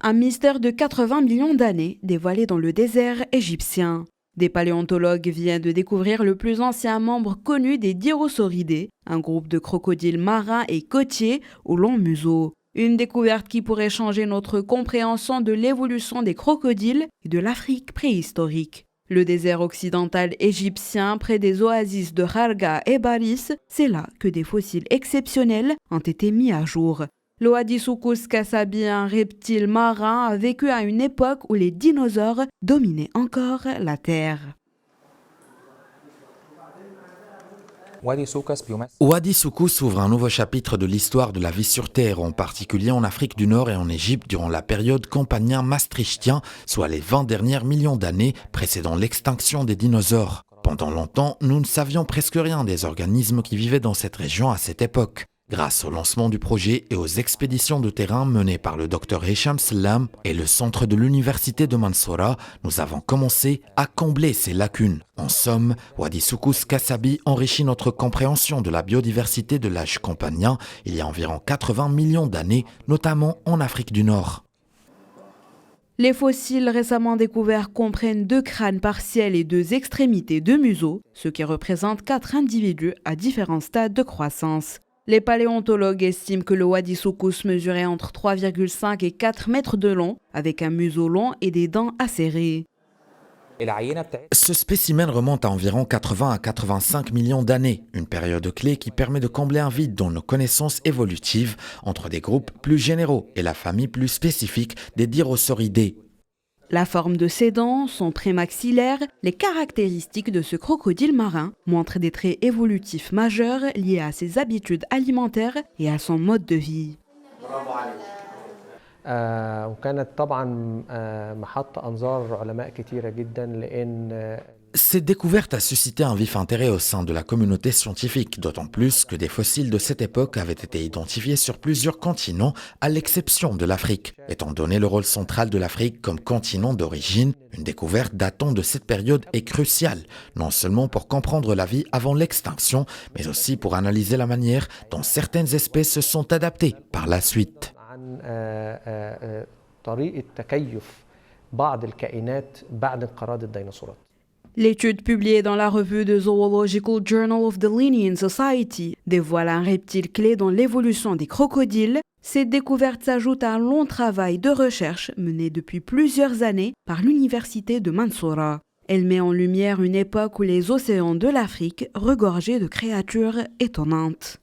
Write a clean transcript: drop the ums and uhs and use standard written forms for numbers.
Un mystère de 80 millions d'années dévoilé dans le désert égyptien. Des paléontologues viennent de découvrir le plus ancien membre connu des Dirosauridés, un groupe de crocodiles marins et côtiers au long museau. Une découverte qui pourrait changer notre compréhension de l'évolution des crocodiles et de l'Afrique préhistorique. Le désert occidental égyptien, près des oasis de Kharga et Baris, c'est là que des fossiles exceptionnels ont été mis à jour. L'Oadissuchus kassabi, un reptile marin, a vécu à une époque où les dinosaures dominaient encore la Terre. Oadissuchus ouvre un nouveau chapitre de l'histoire de la vie sur Terre, en particulier en Afrique du Nord et en Égypte durant la période campanien-maastrichtien, soit les 20 derniers millions d'années précédant l'extinction des dinosaures. Pendant longtemps, nous ne savions presque rien des organismes qui vivaient dans cette région à cette époque. Grâce au lancement du projet et aux expéditions de terrain menées par le Dr Hicham Slam et le centre de l'université de Mansoura, nous avons commencé à combler ces lacunes. En somme, Oadissuchus kassabi enrichit notre compréhension de la biodiversité de l'âge campanien il y a environ 80 millions d'années, notamment en Afrique du Nord. Les fossiles récemment découverts comprennent 2 crânes partiels et 2 extrémités de museau, ce qui représente 4 individus à différents stades de croissance. Les paléontologues estiment que le Oadissuchus mesurait entre 3,5 et 4 mètres de long, avec un museau long et des dents acérées. Ce spécimen remonte à environ 80 à 85 millions d'années, une période clé qui permet de combler un vide dans nos connaissances évolutives entre des groupes plus généraux et la famille plus spécifique des Dirosauridés. La forme de ses dents, son prémaxillaire, les caractéristiques de ce crocodile marin montrent des traits évolutifs majeurs liés à ses habitudes alimentaires et à son mode de vie. وكانت طبعا محط أنظار علماء كتيرة جدا لأن Cette découverte a suscité un vif intérêt au sein de la communauté scientifique, d'autant plus que des fossiles de cette époque avaient été identifiés sur plusieurs continents, à l'exception de l'Afrique. Étant donné le rôle central de l'Afrique comme continent d'origine, une découverte datant de cette période est cruciale, non seulement pour comprendre la vie avant l'extinction, mais aussi pour analyser la manière dont certaines espèces se sont adaptées par la suite. L'étude publiée dans la revue The Zoological Journal of the Linnean Society dévoile un reptile clé dans l'évolution des crocodiles. Cette découverte s'ajoute à un long travail de recherche mené depuis plusieurs années par l'université de Mansoura. Elle met en lumière une époque où les océans de l'Afrique regorgeaient de créatures étonnantes.